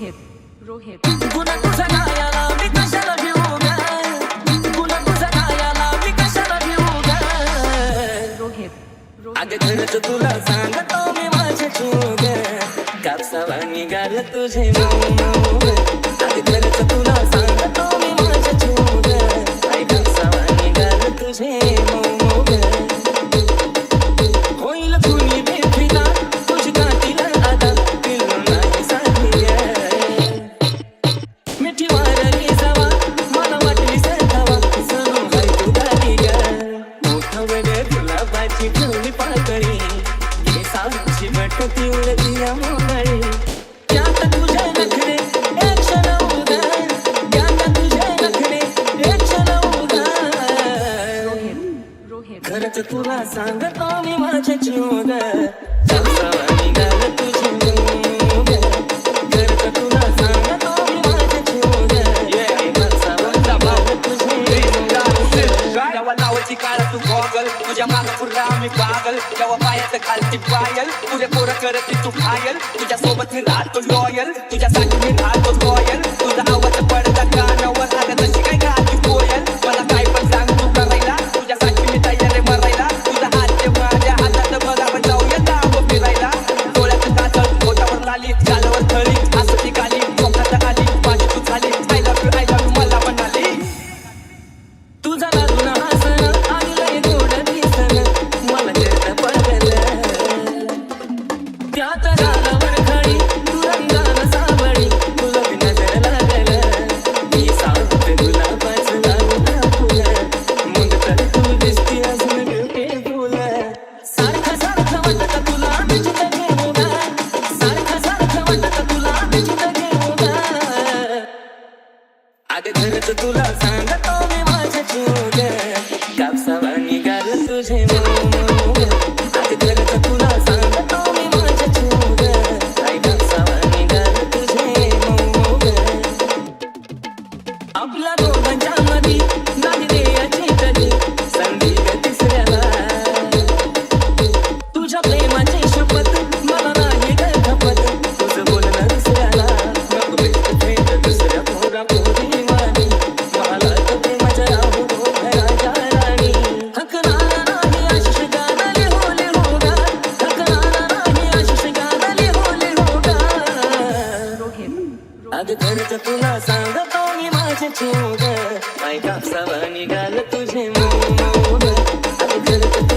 रोहित गुन्हा तुझा गायाला मी कशाला घेऊ ग गुन्हा तुझा गायाला मी कशाला घेऊ ग रोहित अगं खरंच तुला सांगतो मी माझ्या जीव ग कापसावा निघाल तुझे मऊ अगं खरंच तुला सांगतो मी माझ्या जीव ग कापसावा निघाल तुझे मऊ होईल कुणी बेफिदा तुझी काठीला आता पिल्लू नाही साथी मिठी मारली जावा मला वाटली सरकावा सनू हाय तू गाडी ग मोठं वडे गुलाबाची ठेवली पाकळी केसांची बटती उडती या मोगळी त्यात तुझे नखरे एक क्षण उदा त्यात तुझे नखरे एक क्षण उदा रोहित खरंच तुला सांगतो मी माझ्या जीव ग कापसावा निघाल तुझे मऊ ग खरंच तुला सांगतो मी माझ्या जीव ग कापसावा निघाल तुझे जेव्हा लावायची काळ तू गॉगल तुझ्या मागं पुरा मी पागल जेव्हा पायात घालती पायल पुरे पोरं करती तू घायल तुझ्या सोबत मी राहतो लॉयल तुझ्यासाठी मी राहतो लॉयल तुझा आवाज पडता कानावर आला तशी काय गाती कोयल मला काय पण सांग तू करायला तुझ्यासाठी मी तयार आहे मरायला तुझा हात माझ्या हातात बघ आपण जाऊया दाव फिरायला डोळ्यात काजळ पोटावर लाली गालावर थळी हसती गाली चोखात आली माझी तू झाली आय लव्ह यू मला म्हणाली तुझा लागून हसणं आणि लय गोड दिसणं मला कळतं पडलं त्यात गालावर खडी तू रंगानं सावळी तुला बी नजर लागलं मी सांगते गुलाबाचं लावून फुलं मग तर तू दिसती अजून ब्युटिफुल सारखं सारखं वाटतं तुला बिचित घेऊ ग सारखं सारखं वाटतं तुला बिचित घेऊ ग अगं खरंच तुला सांगतो मी माझ्या जीव ग कापसावा निघाल तुझे मऊ ग अगं खरंच तुला सांगतो मी माझ्या जीव ग कापसावा निघाल तुझे मऊ ग आपल्या दोघांच्या मधी नाही द्यायची कधी संधी ग तिसऱ्याला तुझ्या प्रेमाची शपथ मला नाही ग खपत तुझं बोलणं दुसऱ्याला नको बेस्ट फ्रेंड दुसऱ्या पोरा पोरी वाणी मला तर प्रेमाच्या राहू दो राजा राणी हकनारा नाही आशिष गाणले होले होगा हकनारा नाही आशिष गाणले होले होगा अगं खरंच तुला सांगतो मी माझ्या जीव ग कापसावा निघाल तुझे मऊ ग अगं खरंच